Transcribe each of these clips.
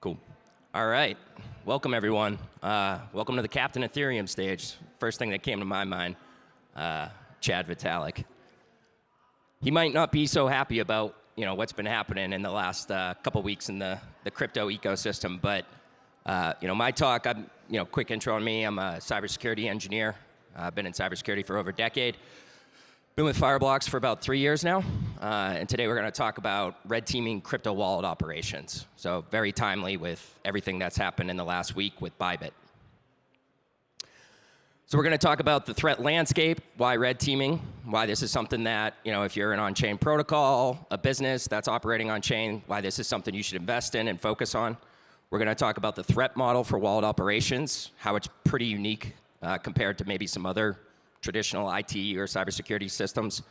Cool. All right. Welcome, everyone. Welcome to the Captain Ethereum stage. First thing that came to my mind, Chad Vitalik. He might not be so happy about what's been happening in the last couple weeks in the crypto ecosystem, but my talk, quick intro on me. I'm a cybersecurity engineer. I've been in cybersecurity for over a decade. Been with Fireblocks for about 3 years now, and today we're going to talk about red teaming crypto wallet operations. So very timely with everything that's happened in the last week with Bybit. So we're going to talk about the threat landscape, why red teaming, why this is something that, if you're an on-chain protocol, a business that's operating on-chain, why this is something you should invest in and focus on. We're going to talk about the threat model for wallet operations, how it's pretty unique compared to maybe some other traditional IT or cybersecurity systems.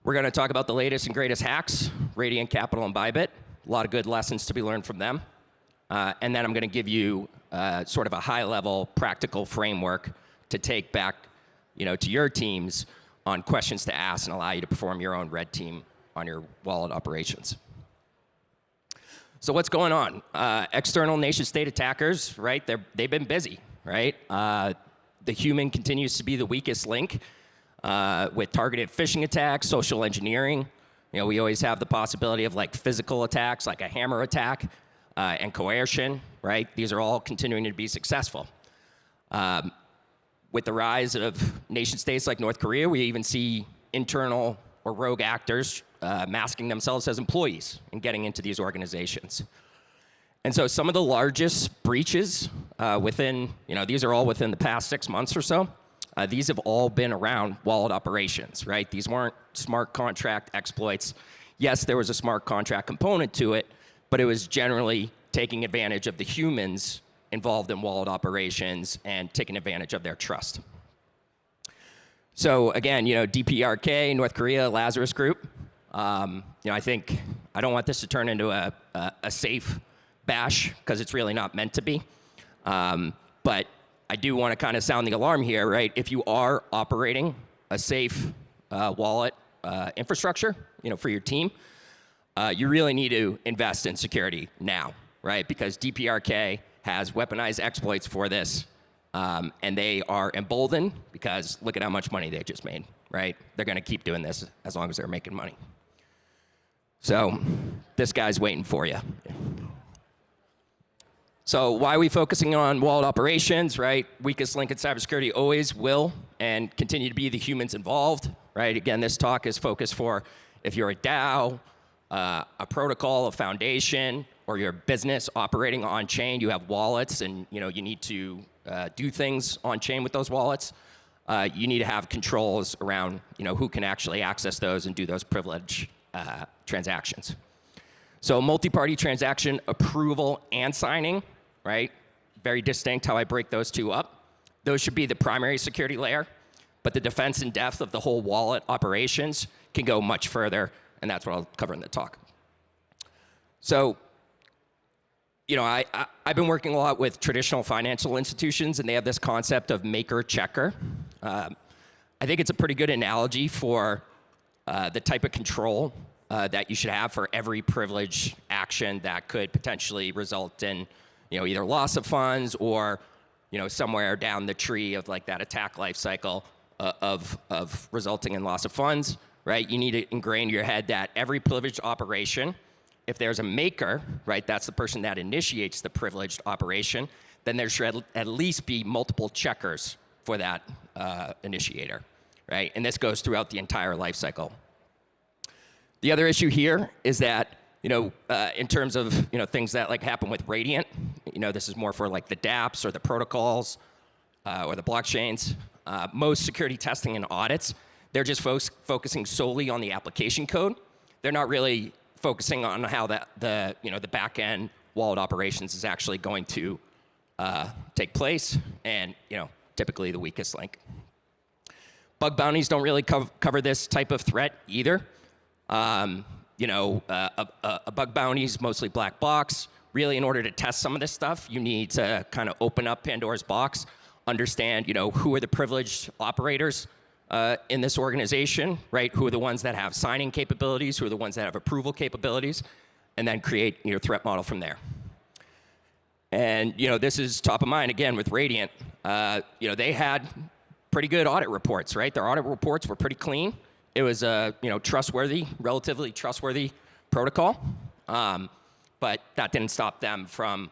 We're going to talk about the latest and greatest hacks, Radiant Capital and Bybit. A lot of good lessons to be learned from them. And then I'm going to give you sort of a high-level practical framework to take back to your teams on questions to ask and allow you to perform your own red team on your wallet operations. So what's going on? External nation-state attackers, right? They've been busy, right? The human continues to be the weakest link with targeted phishing attacks, social engineering. We always have the possibility of like physical attacks, like a hammer attack, and coercion, right? These are all continuing to be successful. With the rise of nation states like North Korea, we even see internal or rogue actors masking themselves as employees and getting into these organizations. And so some of the largest breaches within, these are all within the past 6 months or so. These have all been around wallet operations, right? These weren't smart contract exploits. Yes, there was a smart contract component to it, but it was generally taking advantage of the humans involved in wallet operations and taking advantage of their trust. So again, DPRK, North Korea, Lazarus Group. I think I don't want this to turn into a safe bash, because it's really not meant to be. But I do want to kind of sound the alarm here, right? If you are operating a safe wallet infrastructure, for your team, you really need to invest in security now, right? Because DPRK has weaponized exploits for this, and they are emboldened because look at how much money they just made, right? They're going to keep doing this as long as they're making money. So this guy's waiting for you. So why are we focusing on wallet operations, right? Weakest link in cybersecurity always will and continue to be the humans involved, right? Again, this talk is focused for if you're a DAO, a protocol, a foundation, or your business operating on chain, you have wallets and you need to do things on chain with those wallets. You need to have controls around who can actually access those and do those privileged transactions. So multi-party transaction approval and signing, right? Very distinct how I break those two up. Those should be the primary security layer, but the defense and depth of the whole wallet operations can go much further, and that's what I'll cover in the talk. So, I've been working a lot with traditional financial institutions, and they have this concept of maker-checker. I think it's a pretty good analogy for the type of control that you should have for every privileged action that could potentially result in either loss of funds or somewhere down the tree of like that attack life cycle of resulting in loss of funds, right? You need to ingrain in your head that every privileged operation, if there's a maker, right, that's the person that initiates the privileged operation, then there should at least be multiple checkers for that initiator, right? And this goes throughout the entire life cycle. The other issue here is that in terms of things that like happen with Radiant, this is more for like the dApps or the protocols or the blockchains. Most security testing and audits, they're just focusing solely on the application code. They're not really focusing on how the back end wallet operations is actually going to take place, and typically the weakest link. Bug bounties don't really cover this type of threat either. A bug bounty is mostly black box. Really, in order to test some of this stuff, you need to kind of open up Pandora's box, understand, who are the privileged operators in this organization, right? Who are the ones that have signing capabilities? Who are the ones that have approval capabilities? And then create your threat model from there. And this is top of mind again with Radiant. They had pretty good audit reports, right? Their audit reports were pretty clean. It was a relatively trustworthy protocol, but that didn't stop them from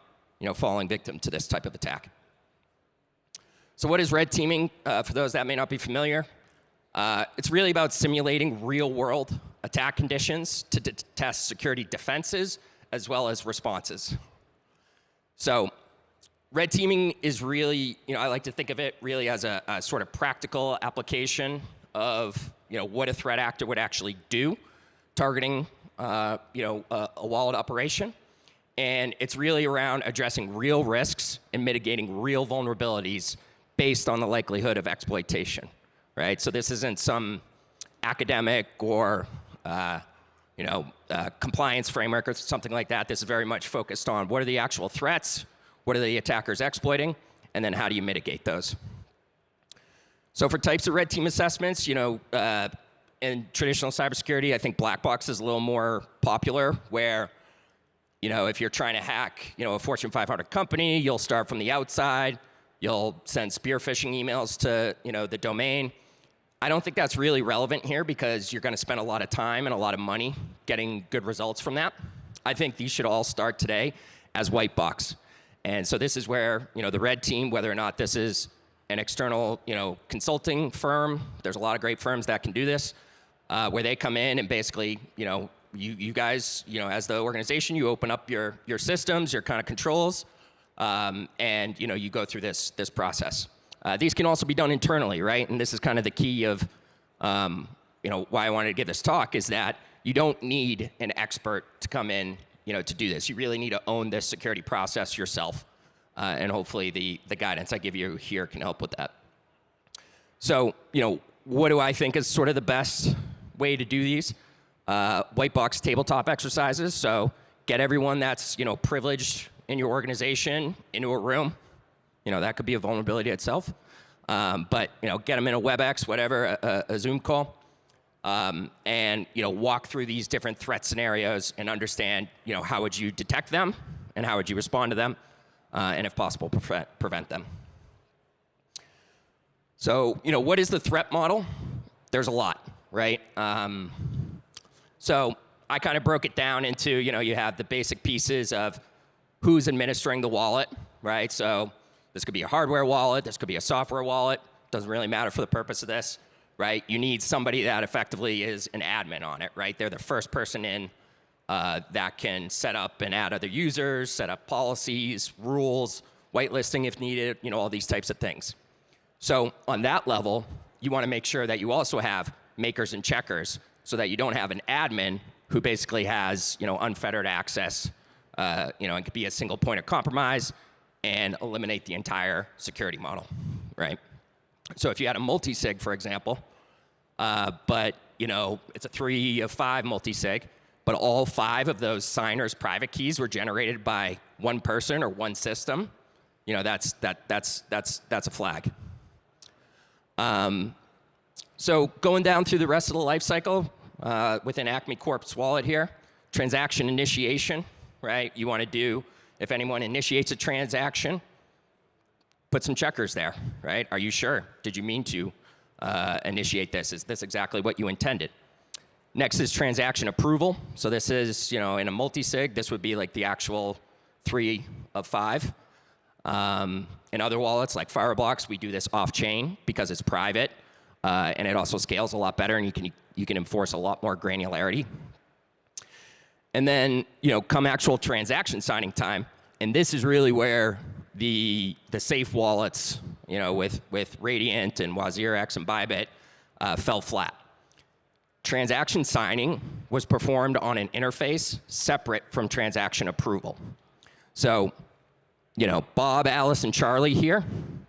falling victim to this type of attack. So what is red teaming? For those that may not be familiar, it's really about simulating real-world attack conditions to test security defenses as well as responses. So red teaming is really, I like to think of it really as a sort of practical application of what a threat actor would actually do, targeting a wallet operation. And it's really around addressing real risks and mitigating real vulnerabilities based on the likelihood of exploitation, right? So this isn't some academic or compliance framework or something like that. This is very much focused on what are the actual threats, what are the attackers exploiting, and then how do you mitigate those? So for types of red team assessments, in traditional cybersecurity, I think black box is a little more popular, where if you're trying to hack a Fortune 500 company, you'll start from the outside, you'll send spear phishing emails to the domain. I don't think that's really relevant here because you're going to spend a lot of time and a lot of money getting good results from that. I think these should all start today as white box. And so this is where the red team, whether or not this is an external consulting firm, there's a lot of great firms that can do this, where they come in and basically you guys as the organization, you open up your systems, your kind of controls, and you go through this process. These can also be done internally, right? And this is kind of the key of why I wanted to give this talk, is that you don't need an expert to come in to do this. You really need to own this security process yourself, and hopefully the guidance I give you here can help with that. So what do I think is sort of the best way to do these? White box tabletop exercises. So get everyone that's privileged in your organization into a room. That could be a vulnerability itself. But get them in a WebEx, whatever, a Zoom call, and walk through these different threat scenarios and understand how would you detect them and how would you respond to them, and if possible prevent them. So what is the threat model? There's a lot, right? So I kind of broke it down into you have the basic pieces of who's administering the wallet, right? So this could be a hardware wallet, this could be a software wallet, doesn't really matter for the purpose of this, right? You need somebody that effectively is an admin on it, right? They're the first person in that can set up and add other users, set up policies, rules, whitelisting if needed, all these types of things. So on that level, you want to make sure that you also have makers and checkers so that you don't have an admin who basically has unfettered access, and could be a single point of compromise and eliminate the entire security model, right? So if you had a multi-sig, for example, but it's a 3 of 5 multi-sig, but all 5 of those signers' private keys were generated by one person or one system, that's a flag. So going down through the rest of the life cycle within Acme Corp's wallet here, transaction initiation, right? You want to do, if anyone initiates a transaction, put some checkers there, right? Are you sure? Did you mean to initiate this? Is this exactly what you intended? Next is transaction approval. So this is, in a multi-sig, this would be like the actual 3 of 5. In other wallets like Fireblocks, we do this off-chain because it's private, and it also scales a lot better, and you can enforce a lot more granularity. And then, come actual transaction signing time, and this is really where the safe wallets, with Radiant and WazirX and Bybit, fell flat. Transaction signing was performed on an interface separate from transaction approval. So, Bob, Alice, and Charlie here,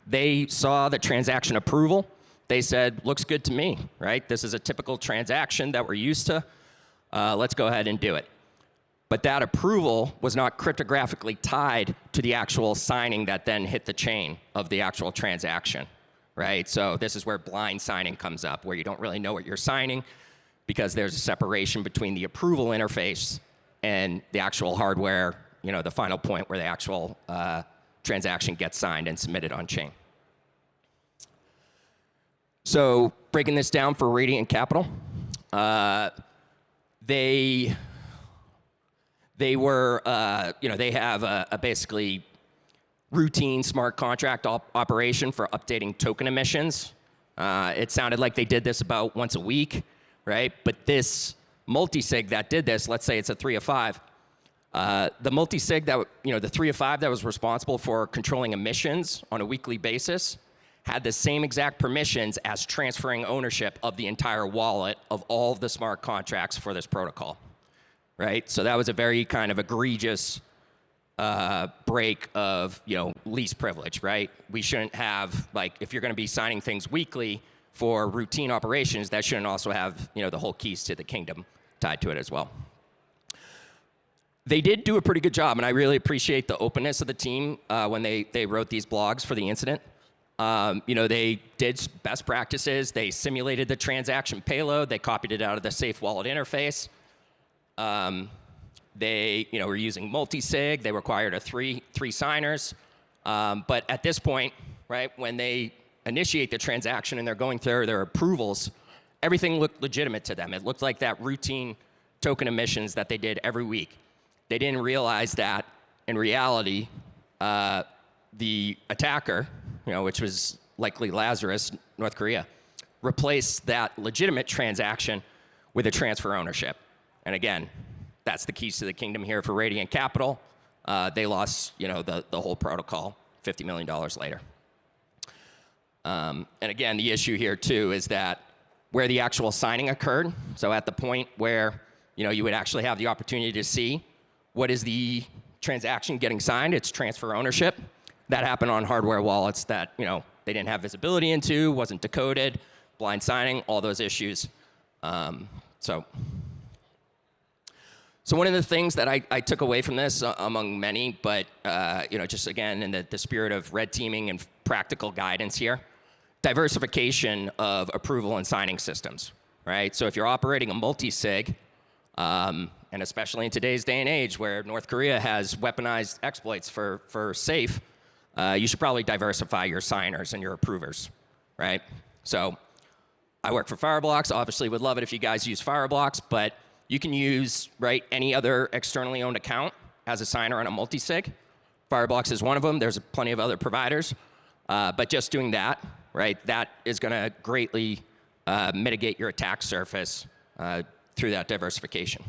they saw the transaction approval. They said, looks good to me, right? This is a typical transaction that we're used to. Let's go ahead and do it. But that approval was not cryptographically tied to the actual signing that then hit the chain of the actual transaction, right? So this is where blind signing comes up, where you don't really know what you're signing because there's a separation between the approval interface and the actual hardware the final point where the actual transaction gets signed and submitted on chain. So breaking this down for Radiant Capital, they were, they have a basically routine smart contract operation for updating token emissions. It sounded like they did this about once a week, right? But this multi-sig that did this, let's say it's a 3 of 5, the multi-sig that, the 3 of 5 that was responsible for controlling emissions on a weekly basis had the same exact permissions as transferring ownership of the entire wallet of all of the smart contracts for this protocol, right? So that was a very kind of egregious break of, least privilege, right? We shouldn't have, if you're going to be signing things weekly for routine operations, that shouldn't also have, the whole keys to the kingdom tied to it as well. They did do a pretty good job, and I really appreciate the openness of the team when they wrote these blogs for the incident. They did best practices. They simulated the transaction payload. They copied it out of the Safe Wallet interface. They, were using multi-sig. They required three signers. But at this point, right, when they initiate the transaction and they're going through their approvals, everything looked legitimate to them. It looked like that routine token emissions that they did every week. They didn't realize that in reality, the attacker, which was likely Lazarus, North Korea, replaced that legitimate transaction with a transfer ownership. And again, that's the keys to the kingdom here for Radiant Capital. They lost, the whole protocol $50 million later. And again, the issue here too is that where the actual signing occurred, so at the point where, you would actually have the opportunity to see what is the transaction getting signed, it's transfer ownership. That happened on hardware wallets that, they didn't have visibility into, wasn't decoded, blind signing, all those issues. So one of the things that I took away from this, among many, but, just again, in the spirit of red teaming and practical guidance here, diversification of approval and signing systems, right? So if you're operating a multi-sig, and especially in today's day and age where North Korea has weaponized exploits for safe, you should probably diversify your signers and your approvers, right? So I work for Fireblocks. Obviously would love it if you guys use Fireblocks, but you can use, right, any other externally owned account as a signer on a multi-sig. Fireblocks is one of them. There's plenty of other providers. But just doing that, right, that is going to greatly mitigate your attack surface through that diversification.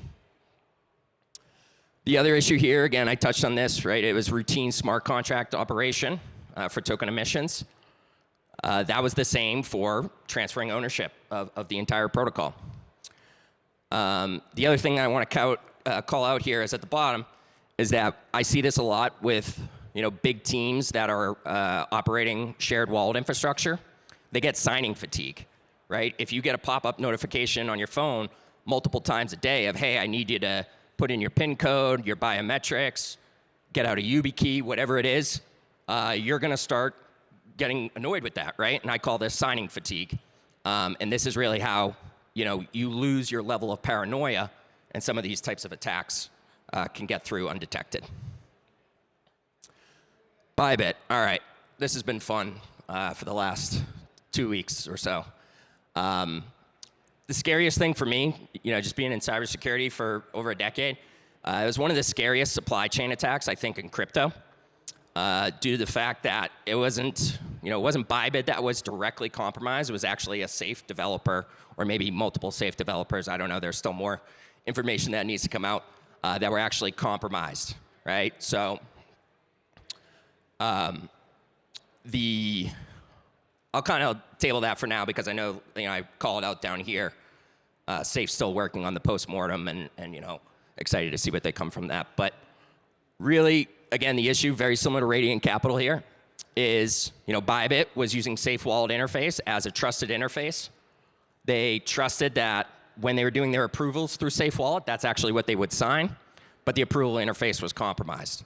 The other issue here, again, I touched on this, right? It was routine smart contract operation for token emissions. That was the same for transferring ownership of the entire protocol. The other thing I want to call out here is at the bottom is that I see this a lot with big teams that are operating shared wallet infrastructure. They get signing fatigue, right? If you get a pop-up notification on your phone multiple times a day of, hey, I need you to put in your PIN code, your biometrics, get out a YubiKey, whatever it is, you're going to start getting annoyed with that, right? And I call this signing fatigue. And this is really how you lose your level of paranoia, and some of these types of attacks can get through undetected. Bybit, all right, this has been fun for the last 2 weeks or so. The scariest thing for me, just being in cybersecurity for over a decade, it was one of the scariest supply chain attacks, I think, in crypto, due to the fact that it wasn't Bybit that was directly compromised. It was actually a safe developer, or maybe multiple safe developers. I don't know. There's still more information that needs to come out that were actually compromised, right? So I'll kind of table that for now because I know I call it out down here. Safe's still working on the postmortem and excited to see what they come from that. But really, again, the issue, very similar to Radiant Capital here, is Bybit was using Safe Wallet interface as a trusted interface. They trusted that when they were doing their approvals through Safe Wallet, that's actually what they would sign, but the approval interface was compromised.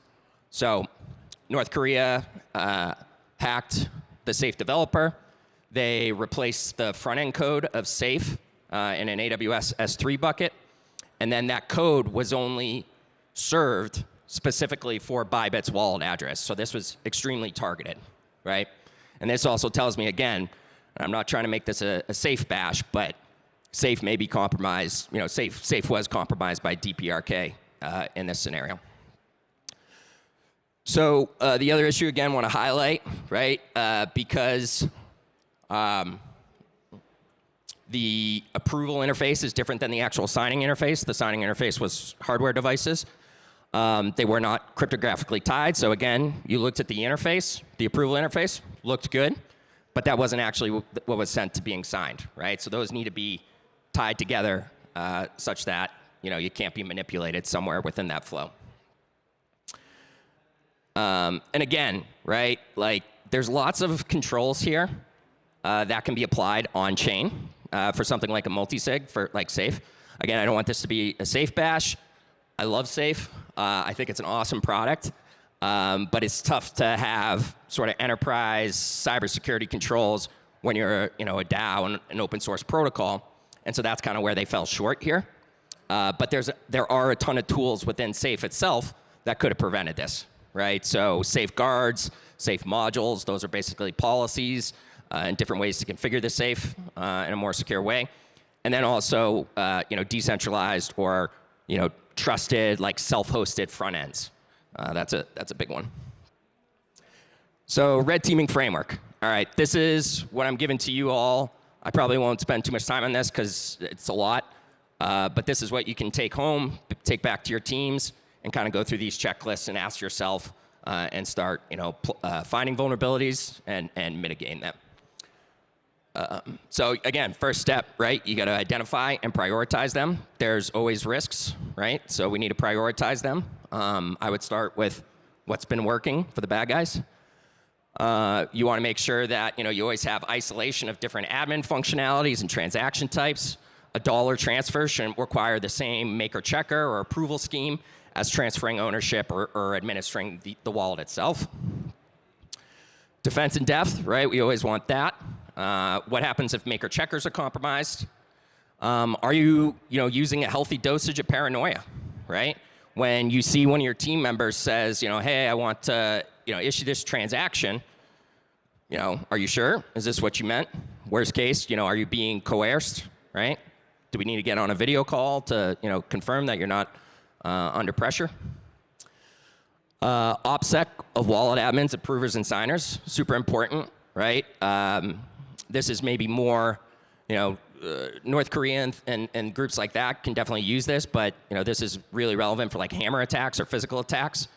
So North Korea hacked the Safe developer. They replaced the front-end code of Safe in an AWS S3 bucket, and then that code was only served specifically for Bybit's wallet address. So this was extremely targeted, right? And this also tells me, again, I'm not trying to make this a safe bash, but safe may be compromised. Safe was compromised by DPRK in this scenario. So the other issue, again, want to highlight, right? Because the approval interface is different than the actual signing interface. The signing interface was hardware devices. They were not cryptographically tied. So again, you looked at the interface, the approval interface, looked good, but that wasn't actually what was sent to being signed, right? So those need to be tied together such that you can't be manipulated somewhere within that flow. And again, right, like there's lots of controls here that can be applied on chain for something like a multi-sig for like Safe. Again, I don't want this to be a Safe bash. I love Safe. I think it's an awesome product, but it's tough to have sort of enterprise cybersecurity controls when you're a DAO and an open source protocol, and so that's kind of where they fell short here. But there are a ton of tools within Safe itself that could have prevented this, right? So safeguards, safe modules, those are basically policies and different ways to configure the safe in a more secure way. And then also, decentralized or, trusted, like self-hosted front ends. That's a big one. So red teaming framework. All right, this is what I'm giving to you all. I probably won't spend too much time on this because it's a lot. But this is what you can take home, take back to your teams, and kind of go through these checklists and ask yourself and start, finding vulnerabilities and mitigating them. So again, first step, right? You got to identify and prioritize them. There's always risks, right? So we need to prioritize them. I would start with what's been working for the bad guys. You want to make sure that you always have isolation of different admin functionalities and transaction types. A dollar transfer shouldn't require the same maker checker or approval scheme as transferring ownership or administering the wallet itself. Defense in depth, right? We always want that. What happens if maker checkers are compromised? Are you, using a healthy dosage of paranoia, right? When you see one of your team members says, hey, I want to, issue this transaction, are you sure? Is this what you meant? Worst case, are you being coerced, right? Do we need to get on a video call to, confirm that you're not under pressure? OPSEC of wallet admins, approvers, and signers, super important, right? This is maybe more, North Korea and groups like that can definitely use this, but this is really relevant for like hammer attacks or physical attacks,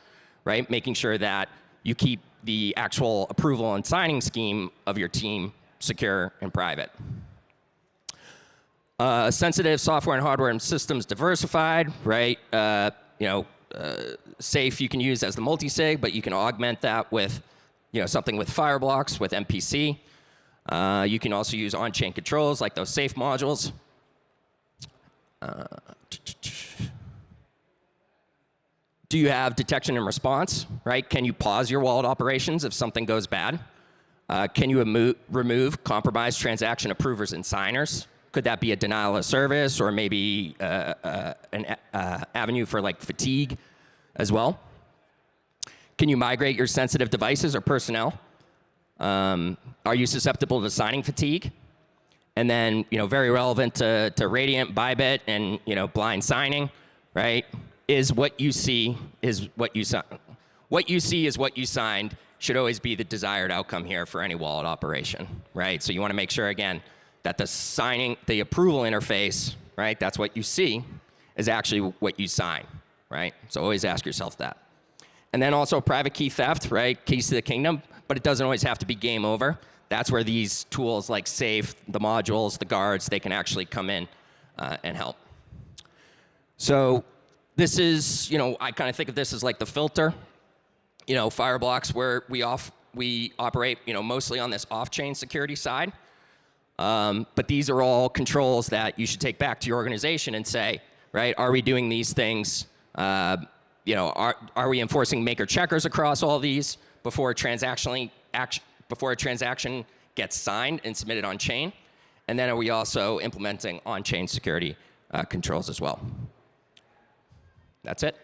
right? Making sure that you keep the actual approval and signing scheme of your team secure and private. Sensitive software and hardware and systems diversified, right? Safe you can use as the multi-sig, but you can augment that with something with Fireblocks, with MPC. You can also use on-chain controls like those safe modules. Do you have detection and response, right? Can you pause your wallet operations if something goes bad? Can you remove compromised transaction approvers and signers? Could that be a denial of service or maybe an avenue for like fatigue as well? Can you migrate your sensitive devices or personnel? Are you susceptible to signing fatigue? And then, very relevant to Radiant, Bybit, and, blind signing, right? Is what you see is what you sign. What you see is what you signed should always be the desired outcome here for any wallet operation, right? So you want to make sure, again, that the approval interface, right, that's what you see, is actually what you sign, right? So always ask yourself that. And then also private key theft, right? Keys to the kingdom, but it doesn't always have to be game over. That's where these tools like Safe, the modules, the guards, they can actually come in and help. So this is, I kind of think of this as like the filter. Fireblocks, where we operate, mostly on this off-chain security side. But these are all controls that you should take back to your organization and say, right, are we doing these things? Are we enforcing maker checkers across all these before a transaction gets signed and submitted on chain? And then are we also implementing on-chain security controls as well? That's it.